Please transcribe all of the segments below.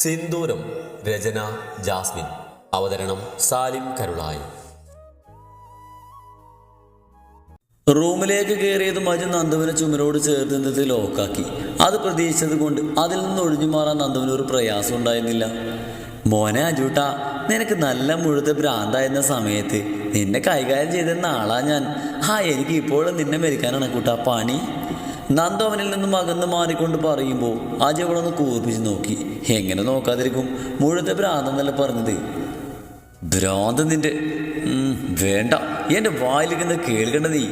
സിന്ദൂരം. രചന Jasmine. അവതരണം സാലിം കരുളായി. റൂമിലേക്ക് കയറിയതും അജു നന്ദുവിനെ ചുമരോട് ചേർത്ത് നിന്നിട്ട് ലോക്കാക്കി. അത് പ്രതീക്ഷിച്ചത് കൊണ്ട് അതിൽ നിന്ന് ഒഴിഞ്ഞു മാറാൻ നന്ദുവിന് ഒരു പ്രയാസം ഉണ്ടായിരുന്നില്ല. മോനെ അജൂട്ടാ, നിനക്ക് നല്ല മുഴുത്ത ഭ്രാന്തായിരുന്ന സമയത്ത് നിന്നെ കൈകാര്യം ചെയ്തിരുന്ന ആളാ ഞാൻ. എനിക്ക് ഇപ്പോഴും നിന്നെ മരിക്കാനാണ് കൂട്ടാ പണി. നന്ദു അവനിൽ നിന്നും അകന്ന് മാറിക്കൊണ്ട് പറയുമ്പോൾ അജു അവളൊന്ന് കൂർപ്പിച്ച് നോക്കി. എങ്ങനെ നോക്കാതിരിക്കും, മുഴുത്ത ഭ്രാന്തെന്നല്ല പറഞ്ഞത്. ഭ്രാന്ത് നിന്റെ വേണ്ട, എൻ്റെ വായിലിരിക്കുന്ന കേൾക്കേണ്ട നീ.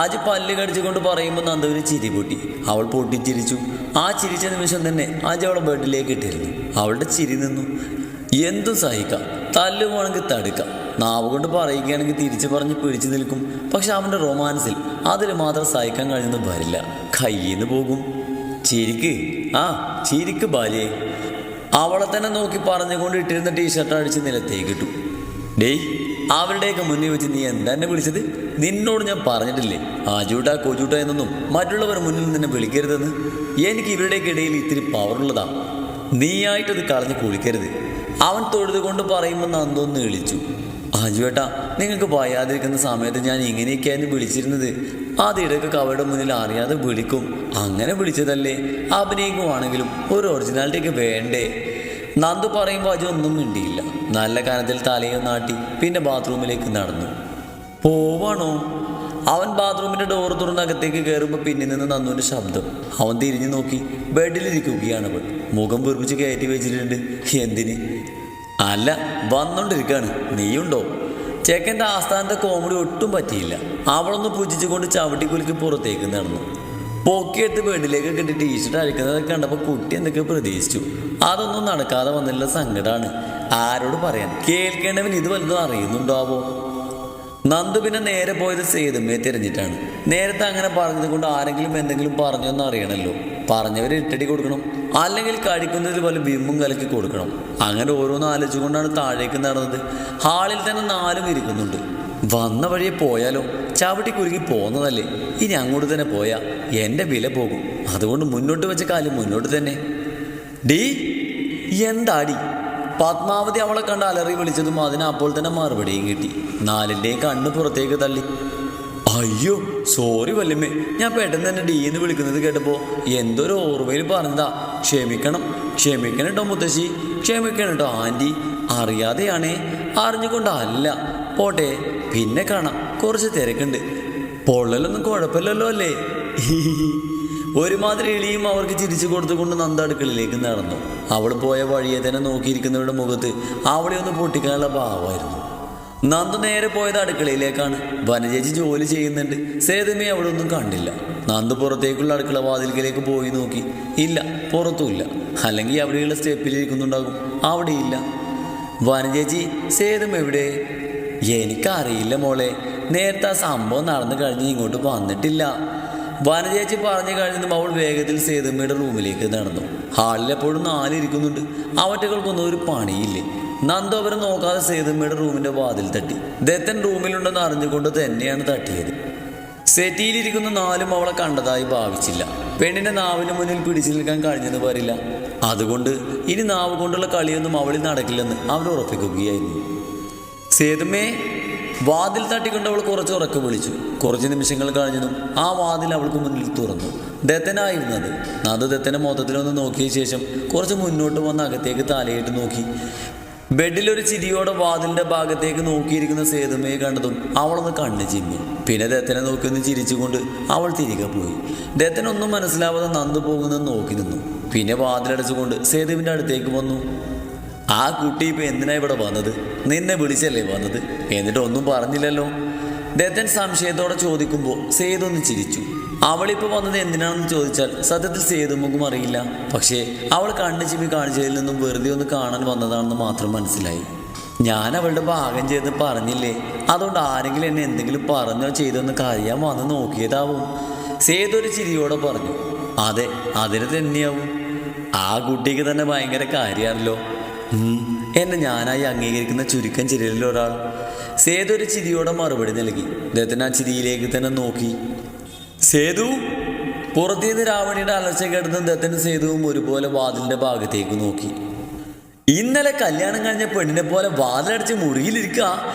അജു പല്ല് കടിച്ചുകൊണ്ട് പറയുമ്പോൾ നന്ദുവിന് ചിരി പൊട്ടി. അവൾ പൊട്ടിച്ചിരിച്ചു. ആ ചിരിച്ച നിമിഷം തന്നെ അജു അവളെ ബെഡിലേക്ക് ഇട്ടിരുന്നു. അവളുടെ ചിരി നിന്നു. എന്തും സഹിക്കാം, തല്ലുവാണെങ്കിൽ തടുക്കാം, നാവ് കൊണ്ട് പറയുകയാണെങ്കിൽ തിരിച്ചു പറഞ്ഞ് പിടിച്ചു നിൽക്കും. പക്ഷെ അവൻ്റെ റൊമാൻസിൽ അതിൽ മാത്രം സഹിക്കാൻ കഴിഞ്ഞൊന്നും വരില്ല, കയ്യിന്ന് പോകും. ചിരിക്ക്, ചിരിക്ക് ബാല്യേ. അവളെ തന്നെ നോക്കി പറഞ്ഞുകൊണ്ട് ഇട്ടിരുന്ന ടീഷർട്ട് അടിച്ച് നിലത്തേക്ക് ഇട്ടു. ഡേയ്, അവരുടെയൊക്കെ മുന്നിൽ വെച്ച് നീ എന്താ എന്നെ വിളിച്ചത്? നിന്നോട് ഞാൻ പറഞ്ഞിട്ടില്ലേ ആജൂട്ടാ കോജൂട്ടാ എന്നൊന്നും മറ്റുള്ളവർ മുന്നിൽ നിന്നെ വിളിക്കരുതെന്ന്? എനിക്ക് ഇവരുടെയൊക്കെ ഇടയിൽ ഇത്തിരി പവറുള്ളതാ, നീയായിട്ടത് കളഞ്ഞ് കുളിക്കരുത്. അവൻ തൊഴുതുകൊണ്ട് പറയുമ്പോൾ നന്ദൊന്ന് എളിച്ചു. ആജുവേട്ടാ, നിങ്ങൾക്ക് പറയാതിരിക്കുന്ന സമയത്ത് ഞാൻ ഇങ്ങനെയൊക്കെയായിരുന്നു വിളിച്ചിരുന്നത്. അതിടയ്ക്കൊക്കെ അവരുടെ മുന്നിൽ അറിയാതെ വിളിക്കും. അങ്ങനെ വിളിച്ചതല്ലേ, അഭിനയിക്കുവാണെങ്കിലും ഒരു ഒറിജിനാലിറ്റിയൊക്കെ വേണ്ടേ? നന്ദു പറയുമ്പോൾ അജു ഒന്നും മിണ്ടിയില്ല. നല്ല കനത്തിൽ തലയും നാട്ടി പിന്നെ ബാത്റൂമിലേക്ക് നടന്നു. പോവാണോ? അവൻ ബാത്റൂമിൻ്റെ ഡോർ തുറന്ന് അകത്തേക്ക് കയറുമ്പോൾ പിന്നിൽ നിന്ന് നന്ദുവിൻ്റെ ശബ്ദം. അവൻ തിരിഞ്ഞു നോക്കി. ബെഡിലിരിക്കുകയാണവൾ. മുഖം വീർപ്പിച്ച് കയറ്റി വെച്ചിട്ടുണ്ട്. എന്തിന്? അല്ല, വന്നോണ്ടിരിക്കുകയാണ്. നീയുണ്ടോ? ചെക്കൻ്റെ ആസ്ഥാനത്തെ കോമഡി ഒട്ടും പറ്റിയില്ല. അവളൊന്ന് പുജിച്ചുകൊണ്ട് ചവിട്ടിക്കുലുക്കി പുറത്തേക്ക് നടന്നു. പൊക്കിയെടുത്ത് ബെഡിലേക്ക് കെട്ടി ടീഷർട്ട് അഴിക്കുന്നതൊക്കെ കണ്ടപ്പോൾ കുട്ടി എന്തൊക്കെ പ്രതീക്ഷിച്ചു. അതൊന്നും നടക്കാതെ വന്നില്ല. സങ്കടമാണ്. ആരോട് പറയാൻ? കേൾക്കേണ്ടവൻ ഇത് വല്ലതും അറിയുന്നുണ്ടാവോ? നന്ദു പിന്നെ നേരെ പോയത് സേതുമ്മയെ തിരഞ്ഞിട്ടാണ്. നേരത്തെ അങ്ങനെ പറഞ്ഞത് കൊണ്ട് ആരെങ്കിലും എന്തെങ്കിലും പറഞ്ഞൊന്നും അറിയണമല്ലോ. പറഞ്ഞവരെ ഇട്ടടി കൊടുക്കണം, അല്ലെങ്കിൽ കഴിക്കുന്നതിൽ പോലെ ബിമ്മും കലക്കി കൊടുക്കണം. അങ്ങനെ ഓരോന്ന് ആലോചിച്ചുകൊണ്ടാണ് താഴേക്ക് നടന്നത്. ഹാളിൽ തന്നെ 4 ഇരിക്കുന്നുണ്ട്. വന്ന വഴിയെ പോയാലോ? ചവിട്ടി കുരുങ്ങി പോകുന്നതല്ലേ. ഇനി അങ്ങോട്ട് തന്നെ പോയാൽ എൻ്റെ വില പോകും. അതുകൊണ്ട് മുന്നോട്ട് വെച്ച കാര്യം മുന്നോട്ട് തന്നെ. ഡീ, എന്താടി? പത്മാവതി അവളെ കണ്ട് അലറി വിളിച്ചതും അതിന് അപ്പോൾ തന്നെ മറുപടിയും കിട്ടി. 4ൻ്റെയും കണ്ണ് പുറത്തേക്ക് തള്ളി. അയ്യോ സോറി വല്യമ്മേ, ഞാൻ പെട്ടെന്ന് തന്നെ ഡി എന്ന് വിളിക്കുന്നത് കേട്ടപ്പോൾ എന്തൊരു ഓർമ്മയിൽ പറഞ്ഞതാ. ക്ഷമിക്കണം കേട്ടോ മുത്തശ്ശി, ക്ഷമിക്കണം കേട്ടോ ആൻറ്റി. അറിയാതെയാണേ, അറിഞ്ഞുകൊണ്ടല്ല. പോട്ടെ, പിന്നെ കാണാം, കുറച്ച് തിരക്കുണ്ട്. പൊള്ളലൊന്നും കുഴപ്പമില്ലല്ലോ അല്ലേ? ഒരുമാതിരി എളിയും അവർക്ക് ചിരിച്ചു കൊടുത്തുകൊണ്ട് നന്ദ അടുക്കളയിലേക്ക് നടന്നു. അവൾ പോയ വഴിയെ തന്നെ നോക്കിയിരിക്കുന്നവരുടെ മുഖത്ത് അവളെ ഒന്ന് പൊട്ടിക്കാനുള്ള ഭാവമായിരുന്നു. നന്ദു നേരെ പോയത് അടുക്കളയിലേക്കാണ്. വനജേച്ചി ജോലി ചെയ്യുന്നുണ്ട്. സേതുമേ അവിടെ ഒന്നും കണ്ടില്ല. നന്ദു പുറത്തേക്കുള്ള അടുക്കള വാതിൽക്കലേക്ക് പോയി നോക്കി. ഇല്ല, പുറത്തുമില്ല. അല്ലെങ്കിൽ അവിടെയുള്ള സ്റ്റെപ്പിലിരിക്കുന്നുണ്ടാകും. അവിടെയില്ല. വനജേച്ചി, സേതും എവിടെ? എനിക്കറിയില്ല മോളെ, നേരത്തെ ആ സംഭവം നടന്നു കഴിഞ്ഞ് ഇങ്ങോട്ട് വന്നിട്ടില്ല. വനജേച്ചി പറഞ്ഞു കഴിഞ്ഞതും അവൾ വേഗത്തിൽ സേതുമ്മയുടെ റൂമിലേക്ക് നടന്നു. ഹാളിൽ എപ്പോഴും 4 ഇരിക്കുന്നുണ്ട്. അവറ്റകൾക്കൊന്നും ഒരു പണിയില്ലേ. നന്ദു അവരെ നോക്കാതെ സേതുമ്മയുടെ റൂമിൻ്റെ വാതിൽ തട്ടി. ദത്തൻ റൂമിലുണ്ടെന്ന് അറിഞ്ഞുകൊണ്ട് തന്നെയാണ് തട്ടിയത്. സെറ്റിയിലിരിക്കുന്ന 4 അവളെ കണ്ടതായി ഭാവിച്ചില്ല. പെണ്ണിൻ്റെ നാവിന് മുന്നിൽ പിടിച്ചു നിൽക്കാൻ കഴിഞ്ഞെന്ന് വരില്ല. അതുകൊണ്ട് ഇനി നാവ് കൊണ്ടുള്ള കളിയൊന്നും അവളിൽ നടക്കില്ലെന്ന് അവർ ഉറപ്പിക്കുകയായിരുന്നു. സേതുമ്മേ, വാതിൽ തട്ടിക്കൊണ്ട് അവൾ കുറച്ച് ഉറക്കെ വിളിച്ചു. കുറച്ച് നിമിഷങ്ങൾ കഴിഞ്ഞതും ആ വാതിൽ അവൾക്ക് മുന്നിൽ തുറന്നു. ദത്തനായിരുന്നത്. നന്ദു ദത്തനെ മൊത്തത്തിലൊന്ന് നോക്കിയ ശേഷം കുറച്ച് മുന്നോട്ട് വന്ന് അകത്തേക്ക് തലയിട്ട് നോക്കി. ബെഡിലൊരു ചിരിയോടെ വാതിലിൻ്റെ ഭാഗത്തേക്ക് നോക്കിയിരിക്കുന്ന സേതുമ്മയെ കണ്ടതും അവളൊന്ന് കണ്ണു ചിമ്മി. പിന്നെ ദത്തനെ നോക്കി ഒന്ന് ചിരിച്ചുകൊണ്ട് അവൾ തിരികെ പോയി. ദത്തനൊന്നും മനസ്സിലാവാതെ നന്ദു പോകുന്നത് നോക്കി നിന്നു. പിന്നെ വാതിലടച്ചുകൊണ്ട് സേതുവിൻ്റെ അടുത്തേക്ക് വന്നു. ആ കുട്ടി ഇപ്പം എന്തിനാ ഇവിടെ വന്നത്? നിന്നെ വിളിച്ചല്ലേ വന്നത്? എന്നിട്ട് ഒന്നും പറഞ്ഞില്ലല്ലോ. ദത്തൻ സംശയത്തോടെ ചോദിക്കുമ്പോൾ സേതു ഒന്ന് ചിരിച്ചു. അവളിപ്പോൾ വന്നത് എന്തിനാണെന്ന് ചോദിച്ചാൽ സത്യത്തിൽ സേതുമുഖം അറിയില്ല. പക്ഷേ അവൾ കണ്ണു ചിമ്മി കാണിച്ചതിൽ നിന്നും വെറുതെ ഒന്ന് കാണാൻ വന്നതാണെന്ന് മാത്രം മനസ്സിലായി. ഞാൻ അവളുടെ ഭാഗം ചെയ്ത് പറഞ്ഞില്ലേ, അതുകൊണ്ട് ആരെങ്കിലും എന്നെ എന്തെങ്കിലും പറഞ്ഞോ ചെയ്തോന്ന് അറിയാൻ വന്ന് നോക്കിയതാവും. സേതു ഒരു ചിരിയോടെ പറഞ്ഞു. അതെ, അതിന് തന്നെയാവും. ആ കുട്ടിക്ക് തന്നെ ഭയങ്കര കാര്യമാണല്ലോ. എന്നെ ഞാനായി അംഗീകരിക്കുന്ന ചുരുക്കം ചിരിയിൽ ഒരാൾ. സേതു ഒരു ചിരിയോടെ മറുപടി നൽകി. ദത്തൻ ആ ചിരിയിലേക്ക് തന്നെ നോക്കി. സേതു, പുറത്തുനിന്ന് രാവണിയുടെ അലർച്ച കേട്ടതും ദത്തൻ സേതുവും ഒരുപോലെ വാതിലിൻ്റെ ഭാഗത്തേക്ക് നോക്കി. ഇന്നലെ കല്യാണം കഴിഞ്ഞ പെണ്ണിനെ പോലെ വാതിലടച്ച് മുറിയിലിരിക്കുക.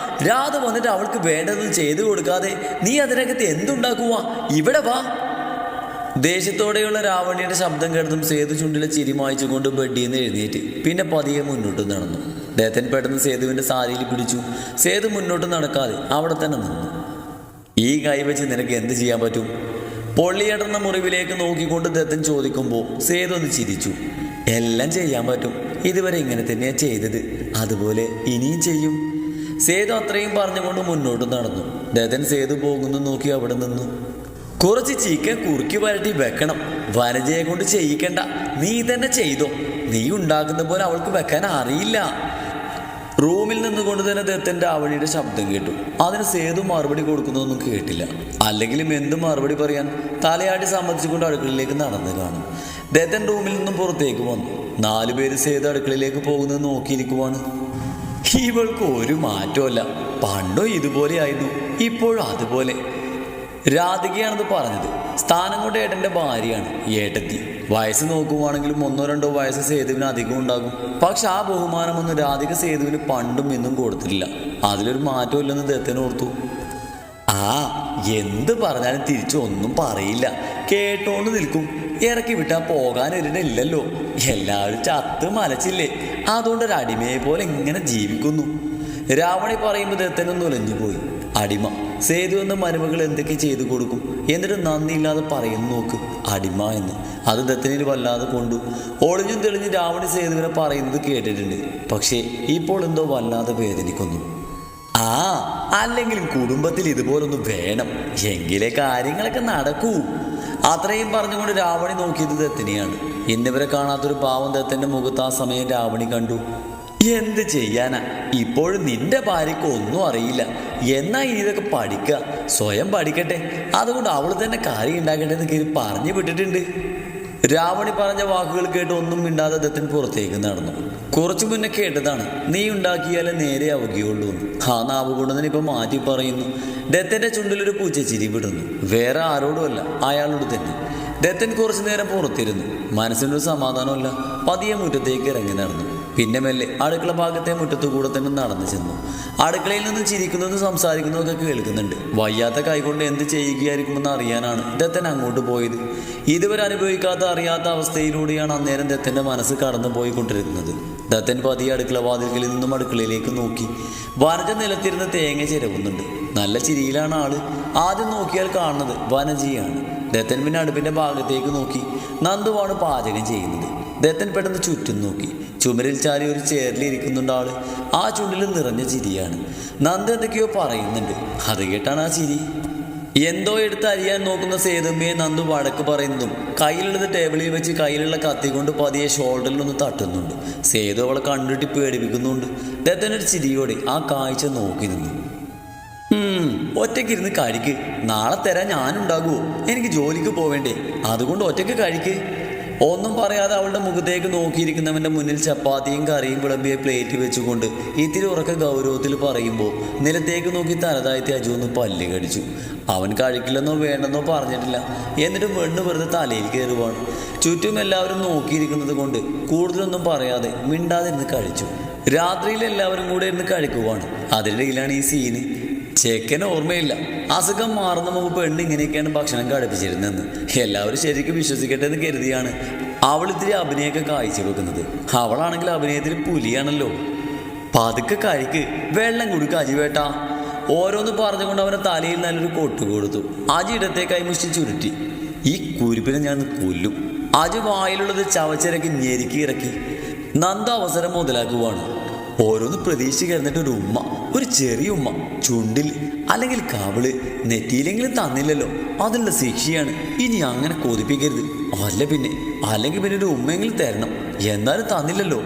രാധ വന്നിട്ട് അവൾക്ക് വേണ്ടതൊന്നും ചെയ്തു കൊടുക്കാതെ നീ അതിനകത്ത് എന്തുണ്ടാക്കുക? ഇവിടെ വാ. ദേഷ്യത്തോടെയുള്ള രാവണിയുടെ ശബ്ദം കേട്ടതും സേതു ചുണ്ടിലെ ചിരി മായ്ച്ചുകൊണ്ട് ബെഡിൽ നിന്ന് എഴുന്നേറ്റ് പിന്നെ പതിയെ മുന്നോട്ട് നടന്നു. ദത്തൻ പെട്ടെന്ന് സേതുവിൻ്റെ സാരിയിൽ പിടിച്ചു. സേതു മുന്നോട്ട് നടക്കാതെ അവിടെ തന്നെ നിന്നു. ഈ കൈ വെച്ച് നിനക്ക് എന്ത് ചെയ്യാൻ പറ്റും? പൊള്ളിയടർന്ന മുറിവിലേക്ക് നോക്കിക്കൊണ്ട് ദത്തൻ ചോദിക്കുമ്പോൾ സേതു ഒന്ന് ചിരിച്ചു. എല്ലാം ചെയ്യാൻ പറ്റും. ഇതുവരെ ഇങ്ങനെ തന്നെയാണ് ചെയ്തത്, അതുപോലെ ഇനിയും ചെയ്യും. സേതു അത്രയും പറഞ്ഞുകൊണ്ട് മുന്നോട്ട് നടന്നു. ദത്തൻ സേതു പോകുന്നു നോക്കി അവിടെ നിന്നു. കുറച്ച് ചിക്കൻ കുറുക്കി വരട്ടി വെക്കണം. വനജയെ കൊണ്ട് ചെയ്യിക്കണ്ട, നീ തന്നെ ചെയ്തോ. നീ ഉണ്ടാക്കുന്ന പോലെ അവൾക്ക് വെക്കാൻ അറിയില്ല. റൂമിൽ നിന്നുകൊണ്ട് തന്നെ ദത്തൻ്റെ ആവണിയുടെ ശബ്ദം കേട്ടു. അതിന് സേതു മറുപടി കൊടുക്കുന്നതൊന്നും കേട്ടില്ല. അല്ലെങ്കിലും എന്ത് മറുപടി പറയാൻ? തലയാട്ടി സമ്മതിച്ചുകൊണ്ട് അടുക്കളയിലേക്ക് നടന്നു കാണും. ദത്തൻ റൂമിൽ നിന്നും പുറത്തേക്ക് വന്നു. 4 പേര് സേതു അടുക്കളയിലേക്ക് പോകുന്നത് നോക്കിയിരിക്കുവാണ്. ഇവൾക്ക് ഒരു മാറ്റമല്ല. പണ്ടും ഇതുപോലെയായിരുന്നു, ഇപ്പോഴും അതുപോലെ. രാധികയാണെന്ന് പറഞ്ഞത്. സ്ഥാനം കൊണ്ട് ഏട്ടൻ്റെ ഭാര്യയാണ് ഏട്ടത്തി. വയസ്സ് നോക്കുവാണെങ്കിലും 1 or 2 വയസ്സ് സേതുവിന് അധികം ഉണ്ടാകും. പക്ഷെ ആ ബഹുമാനമൊന്നും രാധിക സേതുവിന് പണ്ടും ഇന്നും കൊടുത്തിട്ടില്ല. അതിലൊരു മാറ്റമില്ലെന്ന് ദത്തൻ ഓർത്തു. എന്ത് പറഞ്ഞാലും തിരിച്ചൊന്നും പറയില്ല, കേട്ടോണ്ട് നിൽക്കും. ഇറക്കി വിട്ടാൽ പോകാൻ ഒരിടമില്ലല്ലോ. എല്ലാവരും ചത്ത് മലച്ചില്ലേ, അതുകൊണ്ട് ഒരു അടിമയെ പോലെ ഇങ്ങനെ ജീവിക്കുന്നു. രാവണി പറയുമ്പോൾ ദത്തനൊന്ന് ഉലഞ്ഞുപോയി. അടിമ. സേതു എന്ന മരുമകൾ എന്തൊക്കെ ചെയ്തു കൊടുക്കും, എന്നിട്ട് നന്ദിയില്ലാതെ പറയുന്നു നോക്ക് അടിമ എന്ന്. അത് ദത്തനിൽ വല്ലാതെ കൊണ്ടു. ഒളിഞ്ഞും തെളിഞ്ഞും രാവണി സേതുവിനെ പറയുന്നത് കേട്ടിട്ടുണ്ട്. പക്ഷേ ഇപ്പോൾ എന്തോ വല്ലാതെ വേദനിക്കുന്നു. അല്ലെങ്കിലും കുടുംബത്തിൽ ഇതുപോലൊന്നും വേണം, എങ്കിലേ കാര്യങ്ങളൊക്കെ നടക്കൂ. അത്രയും പറഞ്ഞുകൊണ്ട് രാവണി നോക്കിയത് ദത്തനെയാണ്. ഇന്നിവരെ കാണാത്തൊരു പാവം ദത്തൻ്റെ മുഖത്ത് ആ സമയം രാവണി കണ്ടു. എന്ത് ചെയ്യാനാ, ഇപ്പോഴും നിന്റെ ഭാര്യയ്ക്ക് ഒന്നും അറിയില്ല. എന്നാ ഇനി ഇതൊക്കെ പഠിക്കുക, സ്വയം പഠിക്കട്ടെ. അതുകൊണ്ട് അവൾ തന്നെ കാര്യം ഉണ്ടാക്കട്ടെന്ന് കയറി പറഞ്ഞു വിട്ടിട്ടുണ്ട്. രാവണി പറഞ്ഞ വാക്കുകൾ കേട്ട് ഒന്നും മിണ്ടാതെ ദത്തൻ പുറത്തേക്ക് നടന്നു. കുറച്ചു മുന്നേ കേട്ടതാണ്, നീ ഉണ്ടാക്കിയാലേ നേരെ ആവുകയുള്ളൂ. ആ നാവ് കൊണ്ട് തന്നെ ഇപ്പം മാറ്റി പറയുന്നു. ദത്തൻ്റെ ചുണ്ടിലൊരു പൂച്ചച്ചിരി വിടുന്നു. വേറെ ആരോടുമല്ല, അയാളോട് തന്നെ. ദത്തൻ കുറച്ചു നേരം പുറത്തിരുന്നു. മനസ്സിനൊരു സമാധാനമല്ല. പതിയെ മുറ്റത്തേക്ക് ഇറങ്ങി നടന്നു. പിന്നെ മെല്ലെ അടുക്കള ഭാഗത്തെ മുറ്റത്തു കൂടെ തന്നെ നടന്നു ചെന്നു. അടുക്കളയിൽ നിന്ന് ചിരിക്കുന്നതും സംസാരിക്കുന്നതൊക്കെ കേൾക്കുന്നുണ്ട്. വയ്യാത്ത കൈകൊണ്ട് എന്ത് ചെയ്യുകയായിരിക്കുമെന്ന് അറിയാനാണ് ദത്തൻ അങ്ങോട്ട് പോയത്. ഇതുവരെ അനുഭവിക്കാത്ത അറിയാത്ത അവസ്ഥയിലൂടെയാണ് അന്നേരം ദത്തൻ്റെ മനസ്സ് കടന്നു പോയിക്കൊണ്ടിരിക്കുന്നത്. ദത്തൻ പതിയെ അടുക്കള വാതിൽക്കൽ നിന്നും അടുക്കളയിലേക്ക് നോക്കി. വനജ നിലത്തിരുന്ന് തേങ്ങ ചിരവുന്നുണ്ട്. നല്ല ചിരിയിലാണ് ആള്. ആദ്യം നോക്കിയാൽ കാണുന്നത് വനജയാണ്. ദത്തൻ പിന്നെ അടുപ്പിൻ്റെ ഭാഗത്തേക്ക് നോക്കി. നന്ദുവാണ് പാചകം ചെയ്യുന്നത്. ദത്തൻ പെട്ടെന്ന് ചുറ്റും നോക്കി. ചുമരിൽ ചാരി ഒരു ചെയറിലിരിക്കുന്നുണ്ട് ആള്. ആ ചുണ്ടിൽ നിറഞ്ഞ ചിരിയാണ്. നന്ദ എന്തൊക്കെയോ പറയുന്നുണ്ട്. അത് കേട്ടാണ് ആ ചിരി. എന്തോ എടുത്ത് അരിയാൻ നോക്കുന്ന സേതുമ്മയെ നന്ദു വഴക്ക് പറയുന്നതും കയ്യിലുള്ളത് ടേബിളിൽ വെച്ച് കയ്യിലുള്ള കത്തി കൊണ്ട് പതിയെ ഷോൾഡറിലൊന്ന് തട്ടുന്നുണ്ട്. സേതു അവളെ കണ്ടിട്ട് പേടിപ്പിക്കുന്നുണ്ട്. ദത്തനൊരു ചിരിയോടെ ആ കാഴ്ച നോക്കി നിന്നു. ഒറ്റയ്ക്കിരുന്ന് കഴിക്ക്, നാളെ തരാൻ ഞാനുണ്ടാകുമോ? എനിക്ക് ജോലിക്ക് പോവേണ്ടേ, അതുകൊണ്ട് ഒറ്റയ്ക്ക് കഴിക്ക്. ഒന്നും പറയാതെ അവളുടെ മുഖത്തേക്ക് നോക്കിയിരിക്കുന്നവൻ്റെ മുന്നിൽ ചപ്പാത്തിയും കറിയും വിളമ്പിയ പ്ലേറ്റ് വെച്ചുകൊണ്ട് ഇത്തിരി ഉറക്ക ഗൗരവത്തിൽ പറയുമ്പോൾ നിലത്തേക്ക് നോക്കി തലതാഴ്ത്തി അജു ഒന്ന് പല്ല് കടിച്ചു. അവൻ കഴിക്കില്ലെന്നോ വേണ്ടെന്നോ പറഞ്ഞിട്ടില്ല. എന്നിട്ട് പെണ്ണ് വെറുതെ തലയിൽ കയറുവാണ്. ചുറ്റും എല്ലാവരും നോക്കിയിരിക്കുന്നത് കൊണ്ട് കൂടുതലൊന്നും പറയാതെ മിണ്ടാതിരുന്ന് കഴിച്ചു. രാത്രിയിൽ എല്ലാവരും കൂടെ ഇരുന്ന് കഴിക്കുവാണ്. അതിനിടയിലാണ് ഈ സീന്. ചെക്കന് ഓർമ്മയില്ല. അസുഖം മാറുന്ന മുമ്പ് പെണ്ണ് ഇങ്ങനെയൊക്കെയാണ് ഭക്ഷണം കഴിപ്പിച്ചിരുന്നതെന്ന്. എല്ലാവരും ശരിക്കും വിശ്വസിക്കട്ടെ എന്ന് കരുതിയാണ് അവൾ ഇത്തിരി അഭിനയൊക്കെ കാഴ്ചവെക്കുന്നത്. അവളാണെങ്കിൽ അഭിനയത്തിൽ പുലിയാണല്ലോ. പതുക്കെ കഴിക്ക്, വെള്ളം കുടിക്ക അജിവേട്ടാ. ഓരോന്ന് പറഞ്ഞുകൊണ്ട് അവനെ തലയിൽ നല്ലൊരു കൊട്ടു കൊടുത്തു. അജി ഇടത്തെ കൈമുഷ്ടി ചുരുട്ടി. ഈ കുരുപ്പിനെ ഞാൻ കൊല്ലും. അജി വായിലുള്ളത് ചവച്ചിറക്കി ഞെരുക്കി ഇറക്കി. നന്ദ അവസരം മുതലാക്കുവാണ്. ഓരോന്ന് പ്രതീക്ഷ കിടന്നിട്ട് ഒരു ഉമ്മ, ഒരു ചെറിയ ഉമ്മ, ചുണ്ടിൽ അല്ലെങ്കിൽ കവിള്, നെറ്റിയിലെങ്കിലും തന്നില്ലല്ലോ, അതിനുള്ള ശിക്ഷയാണ്. ഇനി അങ്ങനെ കൊതിപ്പിക്കരുത്. അല്ലെങ്കിൽ പിന്നെ ഒരു ഉമ്മയെങ്കിലും തരണം. എന്നാലും തന്നില്ലല്ലോ.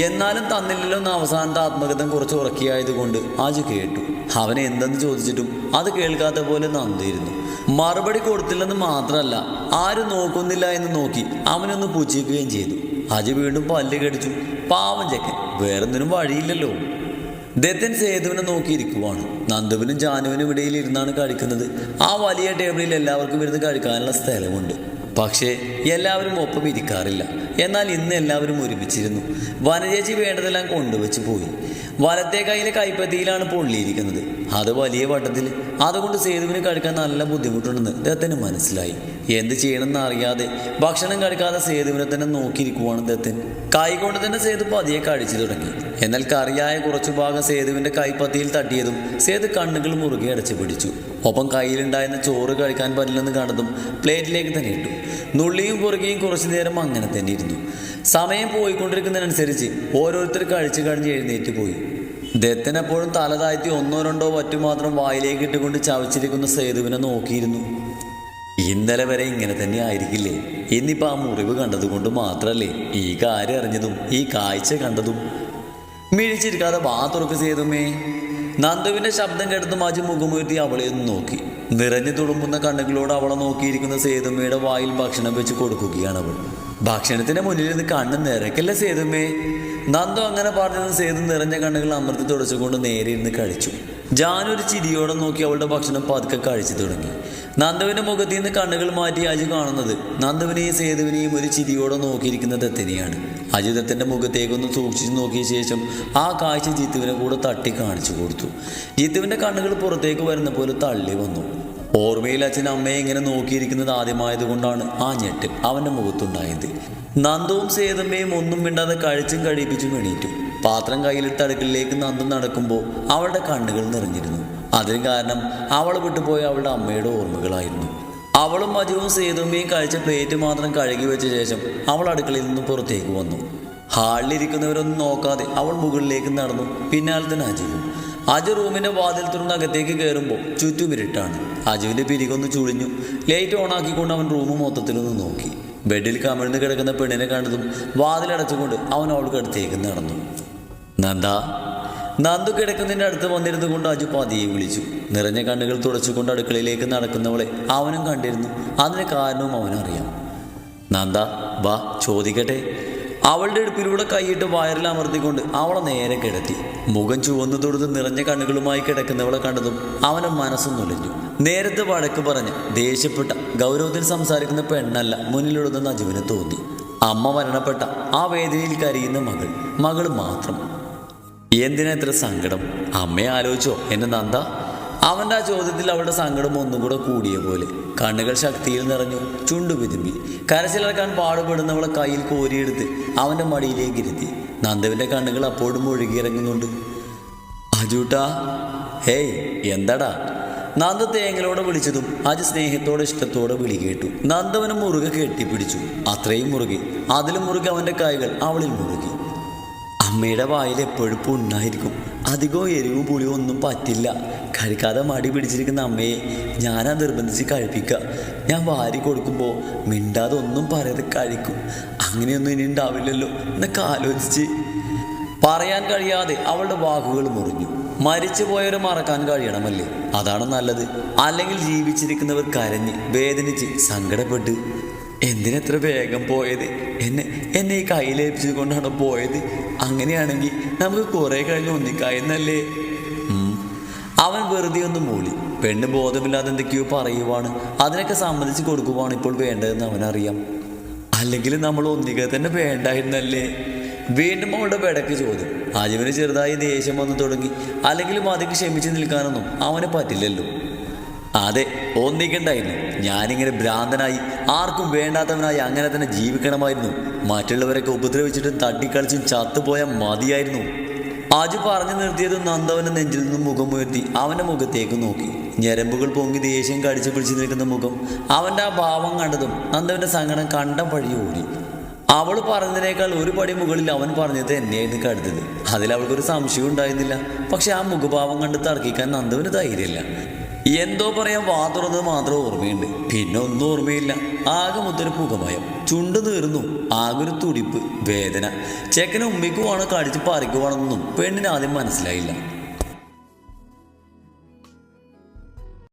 എന്നാലും തന്നില്ലല്ലോ എന്ന് അവസാനത്തെ ആത്മകഥം കുറച്ച് ഉറക്കിയായതുകൊണ്ട് ആജു കേട്ടു. അവനെ എന്തെന്ന് ചോദിച്ചിട്ടും അത് കേൾക്കാത്ത പോലെ നന്ദിയിരുന്നു. മറുപടി കൊടുത്തില്ലെന്ന് മാത്രമല്ല, ആരും നോക്കുന്നില്ല എന്ന് നോക്കി അവനൊന്ന് പുച്ഛിക്കുകയും ചെയ്തു. അജു വീണ്ടും പല്ല് കടിച്ചു. പാവം ചെക്കൻ, വേറൊന്നിനും വഴിയില്ലല്ലോ. ദത്തൻ സേതുവിനെ നോക്കിയിരിക്കുവാണ്. നന്ദുവിനും ജാനുവിനും ഇടയിൽ ഇരുന്നാണ് കഴിക്കുന്നത്. ആ വലിയ ടേബിളിൽ എല്ലാവർക്കും ഇരുന്ന് കഴിക്കാനുള്ള സ്ഥലമുണ്ട്. പക്ഷേ എല്ലാവരും ഒപ്പം ഇരിക്കാറില്ല. എന്നാൽ ഇന്ന് എല്ലാവരും ഒരുമിച്ചിരുന്നു. വനജേച്ചി വേണ്ടതെല്ലാം കൊണ്ടുവച്ച് പോയി. വലത്തെ കൈയിലെ കൈപ്പത്തിയിലാണ് പൊള്ളിയിരിക്കുന്നത്. അത് വലിയ വട്ടത്തിൽ. അതുകൊണ്ട് സേതുവിന് കഴിക്കാൻ നല്ല ബുദ്ധിമുട്ടുണ്ടെന്ന് ദത്തന് മനസ്സിലായി. എന്ത് ചെയ്യണമെന്ന് അറിയാതെ ഭക്ഷണം കഴിക്കാതെ സേതുവിനെ തന്നെ നോക്കിയിരിക്കുവാണ് ദത്തൻ. കൈകൊണ്ട് തന്നെ സേതു പതിയെ കഴിച്ചു തുടങ്ങി. എന്നാൽ കറിയായ കുറച്ചു ഭാഗം സേതുവിന്റെ കൈപ്പത്തിയിൽ തട്ടിയതും സേതു കണ്ണുകൾ മുറുകെ അടച്ചു പിടിച്ചു. ഒപ്പം കയ്യിലുണ്ടായിരുന്ന ചോറ് കഴിക്കാൻ പറ്റില്ലെന്ന് കണ്ടതും പ്ലേറ്റിലേക്ക് തന്നെ ഇട്ടു. നുള്ളിയും പുറകെയും കുറച്ചു നേരം അങ്ങനെ തന്നെ ഇരുന്നു. സമയം പോയിക്കൊണ്ടിരിക്കുന്നതിനനുസരിച്ച് ഓരോരുത്തർ കഴിച്ചു കഴിഞ്ഞ് എഴുന്നേറ്റ് പോയി. ദത്തൻ എപ്പോഴും തല താഴ്ത്തി ഒന്നോ രണ്ടോ വറ്റു മാത്രം വായിലേക്ക് ഇട്ടുകൊണ്ട് ചവച്ചിരിക്കുന്ന സേതുവിനെ നോക്കിയിരുന്നു. ഇന്നലെ വരെ ഇങ്ങനെ തന്നെ ആയിരിക്കില്ലേ? ഇന്നിപ്പോൾ ആ മുറിവ് കണ്ടതുകൊണ്ട് മാത്രമല്ലേ ഈ കാര്യം അറിഞ്ഞതും ഈ കാഴ്ച കണ്ടതും? മിഴിച്ചിരിക്കാതെ വാ തുറക്ക് സേതുമേ. നന്ദുവിന്റെ ശബ്ദം കേട്ടതും അജു മുഖമുയർത്തി അവളെ ഒന്ന് നോക്കി. നിറഞ്ഞു തുളുമ്പുന്ന കണ്ണുകളോട് അവളെ നോക്കിയിരിക്കുന്ന സേതുമ്മയുടെ വായിൽ ഭക്ഷണം വെച്ച് കൊടുക്കുകയാണ് അവൾ. ഭക്ഷണത്തിന്റെ മുന്നിൽ നിന്ന് കണ്ണ് നിറയ്ക്കല്ലേ സേതുമ്മേ. നന്ദു അങ്ങനെ പറഞ്ഞത് സേതു നിറഞ്ഞ കണ്ണുകൾ അമർത്തി തുടച്ചുകൊണ്ട് നേരെ ഇരുന്ന് കഴിച്ചു. ജാനൊരു ചിരിയോടെ നോക്കി അവളുടെ ഭക്ഷണം പതുക്കെ കഴിച്ചു തുടങ്ങി. നന്ദുവിന്റെ മുഖത്തിൽ നിന്ന് കണ്ണുകൾ മാറ്റി അജു കാണുന്നത് നന്ദുവിനെയും സേതുവിനെയും ഒരു ചിരിയോടെ നോക്കിയിരിക്കുന്ന ദത്തനെയാണ്. അജു ദത്തന്റെ മുഖത്തേക്കൊന്ന് സൂക്ഷിച്ചു നോക്കിയ ശേഷം ആ കാഴ്ച ജിത്തുവിനെ കൂടെ തട്ടി കാണിച്ചു കൊടുത്തു. ജിത്തുവിന്റെ കണ്ണുകൾ പുറത്തേക്ക് വരുന്ന പോലെ തള്ളി വന്നു. ഓർമ്മയിൽ അച്ഛൻ അമ്മയെ ഇങ്ങനെ നോക്കിയിരിക്കുന്നത് ആദ്യമായതുകൊണ്ടാണ് ആ ഞെട്ടൽ അവന്റെ മുഖത്തുണ്ടായത്. നന്ദുവും സേതുമ്മയും ഒന്നും മിണ്ടാതെ കഴിച്ചും കഴിപ്പിച്ചും എണീറ്റു. പാത്രം കയ്യിലെടുത്ത് അടുക്കളയിലേക്ക് നന്ദു നടക്കുമ്പോൾ അവളുടെ കണ്ണുകൾ നിറഞ്ഞിരുന്നു. അതിന് കാരണം അവൾ വിട്ടുപോയ അവളുടെ അമ്മയുടെ ഓർമ്മകളായിരുന്നു. അവളും അജുവും സേതുമ്മയും കഴിച്ച പ്ലേറ്റ് മാത്രം കഴുകി വെച്ച ശേഷം അവൾ അടുക്കളയിൽ നിന്ന് പുറത്തേക്ക് വന്നു. ഹാളിലിരിക്കുന്നവരൊന്നും നോക്കാതെ അവൾ മുകളിലേക്ക് നടന്നു. പിന്നാലെ തന്നെ അജുവും. അജു റൂമിന്റെ വാതിൽ തുറന്ന് അകത്തേക്ക് കയറുമ്പോൾ ചുറ്റും ഇരുട്ടാണ്. അജുവിന്റെ പിരികൊന്ന് ചുളിഞ്ഞു. ലൈറ്റ് ഓണാക്കിക്കൊണ്ട് അവൻ റൂം മൊത്തത്തിലൊന്ന് നോക്കി. ബെഡിൽ കമിഴ്ന്ന് കിടക്കുന്ന പെണ്ണിനെ കണ്ടതും വാതിലടച്ചുകൊണ്ട് അവൻ അവൾക്ക് അടുത്തേക്ക് നടന്നു. നന്ദു കിടക്കുന്നതിൻ്റെ അടുത്ത് വന്നിരുന്നു കൊണ്ട് അജു പതിയെ വിളിച്ചു. നിറഞ്ഞ കണ്ണുകൾ തുടച്ചുകൊണ്ട് അടുക്കളയിലേക്ക് നടക്കുന്നവളെ അവനും കണ്ടിരുന്നു. അതിന് കാരണവും അവനറിയാം. നന്ദ വാ ചോദിക്കട്ടെ. അവളുടെ അടുപ്പിലൂടെ കൈയിട്ട് വയറിൽ അമർത്തിക്കൊണ്ട് അവളെ നേരെ കിടത്തി. മുഖം ചുവന്നു തൊടുത്ത് നിറഞ്ഞ കണ്ണുകളുമായി കിടക്കുന്നവളെ കണ്ടതും അവൻ്റെ മനസ്സും നുലഞ്ഞു. നേരത്തെ വഴക്ക് പറഞ്ഞ് ദേഷ്യപ്പെട്ട ഗൗരവത്തിൽ സംസാരിക്കുന്ന പെണ്ണല്ല മുന്നിലുള്ളതെന്ന് അജുവിന് തോന്നി. അമ്മ മരണപ്പെട്ട ആ വേദനയിൽ കരയുന്ന മകൾ മാത്രം. എന്തിനാ ഇത്ര സങ്കടം? അമ്മയെ ആലോചിച്ചോ എന്നെ നന്ദ? അവൻ്റെ ആ ചോദ്യത്തിൽ അവളുടെ സങ്കടം ഒന്നുകൂടെ കൂടിയ പോലെ. കണ്ണുകൾ ശക്തിയിൽ നിറഞ്ഞു. ചുണ്ടു വിതുമ്പി. കരച്ചിലിറക്കാൻ പാടുപെടുന്നവളെ കയ്യിൽ കോരിയെടുത്ത് അവൻ്റെ മടിയിലേക്ക് ഇരുത്തി. നന്ദുവിൻ്റെ കണ്ണുകൾ അപ്പോഴും ഒഴുകിയിറങ്ങുന്നുണ്ട്. അജൂട്ടാ, ഹേയ് എന്താടാ? നന്ദു തേങ്ങലോടെ വിളിച്ചതും അജു സ്നേഹത്തോടെ ഇഷ്ടത്തോടെ വിളി കേട്ടു. നന്ദവനെ മുറുകെ കെട്ടിപ്പിടിച്ചു. അത്രയും മുറുകെ. അതിലും മുറുകെ അവൻ്റെ കൈകൾ അവളിൽ മുറുകി. അമ്മയുടെ വായിൽ എപ്പോഴും പുണ്ണായിരിക്കും. അധികവും എരിവും പുളിയും ഒന്നും പറ്റില്ല. കഴിക്കാതെ മടി പിടിച്ചിരിക്കുന്ന അമ്മയെ ഞാനാ നിർബന്ധിച്ച് കഴിപ്പിക്കുക. ഞാൻ വാരി കൊടുക്കുമ്പോൾ മിണ്ടാതെ ഒന്നും പറയാതെ കഴിക്കും. അങ്ങനെയൊന്നും ഇനി ഉണ്ടാവില്ലല്ലോ എന്നൊക്കെ ആലോചിച്ച്. പറയാൻ കഴിയാതെ അവളുടെ വാക്കുകൾ മുറിഞ്ഞു. മരിച്ചു പോയവരെ മറക്കാൻ കഴിയണമല്ലേ? അതാണ് നല്ലത്. അല്ലെങ്കിൽ ജീവിച്ചിരിക്കുന്നവർ കരഞ്ഞ് വേദനിച്ച് സങ്കടപ്പെട്ട് എന്തിനെത്ര വേഗം പോയത്? എന്നെ ഈ കയ്യിലേൽപ്പിച്ചത് കൊണ്ടാണ് പോയത്. അങ്ങനെയാണെങ്കിൽ നമുക്ക് കുറേ കഴിഞ്ഞ് ഒന്നിക്കായെന്നല്ലേ? അവൻ വെറുതെ ഒന്ന് മൂളി. പെണ്ണ് ബോധമില്ലാതെ എന്തൊക്കെയോ പറയുവാണ്. അതിനൊക്കെ സമ്മതിച്ച് കൊടുക്കുവാണ് ഇപ്പോൾ വേണ്ടതെന്ന് അവനറിയാം. അല്ലെങ്കിൽ നമ്മൾ ഒന്നിക്കുക തന്നെ വേണ്ടായിരുന്നല്ലേ? വീണ്ടും അവളുടെ വെടക്ക് ചോദ്യം. അജുവിന് ചെറുതായി ദേഷ്യം വന്നു തുടങ്ങി. അല്ലെങ്കിലും അതിക്ക് ക്ഷമിച്ച് നിൽക്കാനൊന്നും അവന് പറ്റില്ലല്ലോ. അതെ, ഒന്നിക്കണ്ടായിരുന്നു. ഞാനിങ്ങനെ ഭ്രാന്തനായി ആർക്കും വേണ്ടാത്തവനായി അങ്ങനെ തന്നെ ജീവിക്കണമായിരുന്നു. മറ്റുള്ളവരൊക്കെ ഉപദ്രവിച്ചിട്ടും തട്ടിക്കളിച്ചും ചത്തുപോയാൽ മതിയായിരുന്നു. അജു പറഞ്ഞു നിർത്തിയത് നന്ദവന്റെ നെഞ്ചിൽ നിന്നും മുഖമുയർത്തി അവൻ്റെ മുഖത്തേക്ക് നോക്കി. ഞരമ്പുകൾ പൊങ്ങി ദേഷ്യം കടിച്ചു പിടിച്ചു നിൽക്കുന്ന മുഖം. അവൻ്റെ ആ ഭാവം കണ്ടതും നന്ദവന്റെ സങ്കടം കണ്ടം വഴി ഓടി. അവൾ പറഞ്ഞതിനേക്കാൾ ഒരു പടി മുകളിൽ അവൻ പറഞ്ഞത് എന്നെയായിരുന്നു കരുതത്. അതിൽ അവൾക്കൊരു സംശയം ഉണ്ടായിരുന്നില്ല. പക്ഷെ ആ മുഖഭാവം കണ്ട് തർക്കിക്കാൻ നന്ദവന് ധൈര്യമില്ല. എന്തോ പറയാൻ വാ തുറന്നത് മാത്രം ഓർമ്മയുണ്ട്. പിന്നെ ഒന്നും ഓർമ്മയില്ല. ആകെ മുത്തൊരു പുകമയം. ചുണ്ട് നീർന്നു. ആകെ ഒരു തുടിപ്പ്, വേദന. ചെക്കന് ഉമ്മിക്കുവാണോ കടിച്ച് പറിക്കുവാണെന്നൊന്നും പെണ്ണിന് ആദ്യം മനസ്സിലായില്ല.